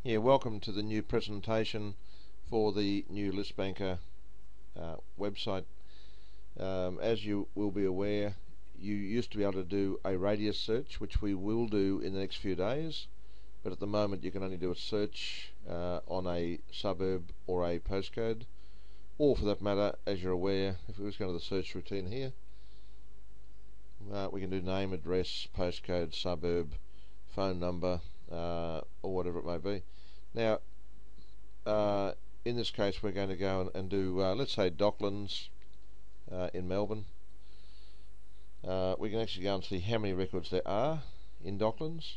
Yeah, welcome to the new presentation for the new Listbanker website. As you will be aware, you used to be able to do a radius search, which we will do in the next few days, but at the moment you can only do a search on a suburb or a postcode, or for that matter, as you're aware, if we just go to the search routine here, we can do name, address, postcode, suburb, phone number, or whatever it may be. Now, in this case, we're going to go and do, let's say, Docklands in Melbourne. We can actually go and see how many records there are in Docklands.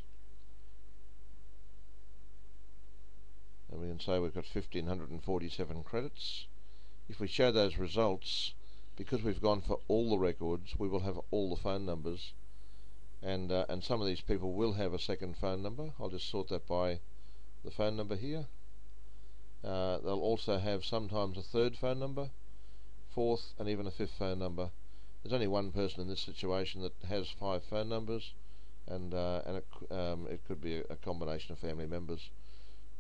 And we can say we've got 1,547 credits. If we show those results, because we've gone for all the records, we will have all the phone numbers. And some of these people will have a second phone number. I'll just sort that by the phone number here. They'll also have sometimes a third phone number, fourth, and even a fifth phone number. There's only one person in this situation that has 5 phone numbers, and it could be a combination of family members.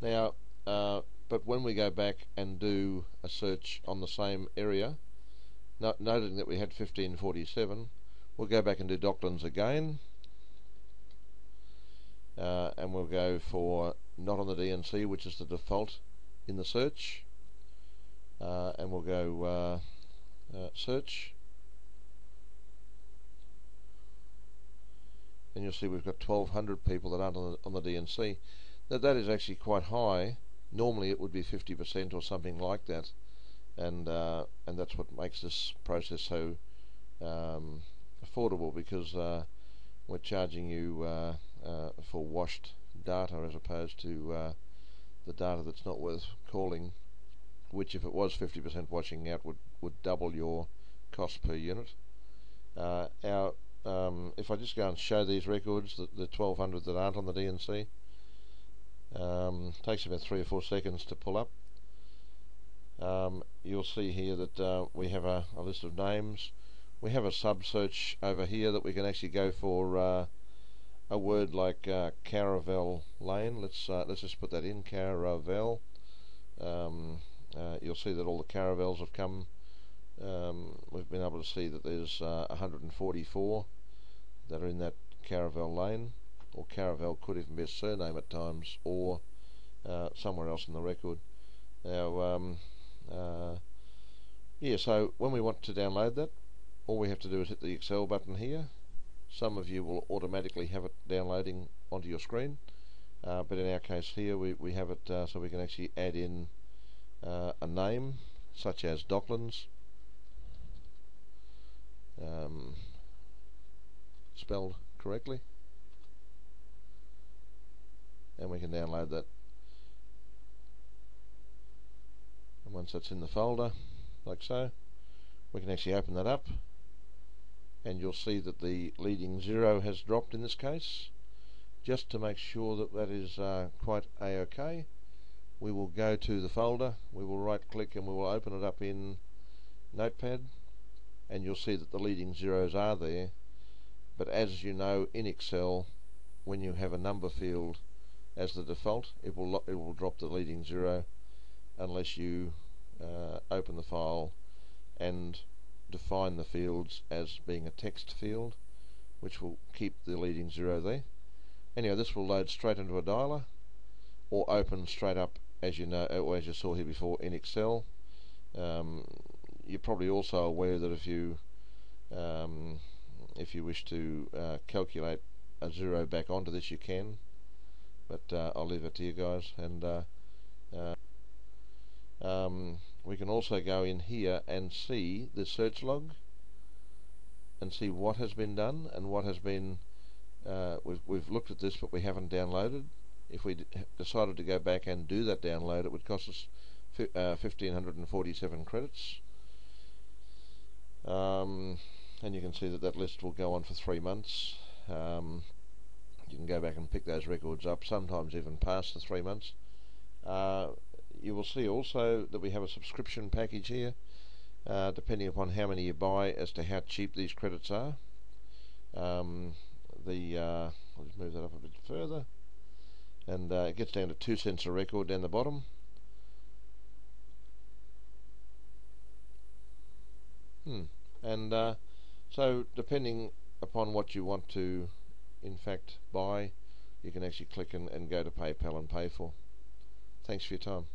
Now, but when we go back and do a search on the same area, noting that we had 1547, we'll go back and do Docklands again, and we'll go for not on the DNC, which is the default in the search, and we'll go search, and you'll see we've got 1,200 people that aren't on the DNC. That is actually quite high. Normally it would be 50% or something like that, and that's what makes this process so affordable, because we're charging you for washed data as opposed to the data that's not worth calling, which if it was 50% washing out would double your cost per unit. If I just go and show these records, the 1,200 that aren't on the DNC, takes about 3 or 4 seconds to pull up. You'll see here that we have a list of names. We have a sub-search over here that we can actually go for a word like Caravel Lane. Let's just put that in, Caravel. You'll see that all the caravels have come. We've been able to see that there's 144 that are in that Caravel Lane, or Caravel could even be a surname at times, or somewhere else in the record. Now, yeah, so when we want to download that, all we have to do is hit the Excel button here. Some of you will automatically have it downloading onto your screen, but in our case here we have it so we can actually add in a name such as Docklands, spelled correctly, and we can download that. And once that's in the folder, like so, we can actually open that up, and you'll see that the leading 0 has dropped in this case. Just to make sure that that is quite a-okay, we will go to the folder, we will right click, and we will open it up in Notepad, and you'll see that the leading zeros are there. But as you know, in Excel, when you have a number field as the default, it will drop the leading 0 unless you open the file and define the fields as being a text field, which will keep the leading 0 there. Anyhow, this will load straight into a dialer, or open straight up, as you know, or as you saw here before, in Excel. You're probably also aware that if you wish to calculate a 0 back onto this, you can, but I'll leave it to you guys. And we can also go in here and see the search log and see what has been done and what has been we've looked at this, but we haven't downloaded. If we decided to go back and do that download, it would cost us 1,547 credits, and you can see that that list will go on for 3 months. You can go back and pick those records up, sometimes even past the 3 months. You will see also that we have a subscription package here, depending upon how many you buy as to how cheap these credits are. I'll just move that up a bit further. and it gets down to 2 cents a record down the bottom. And so depending upon what you want to in fact buy, you can actually click and go to PayPal and pay for. Thanks for your time.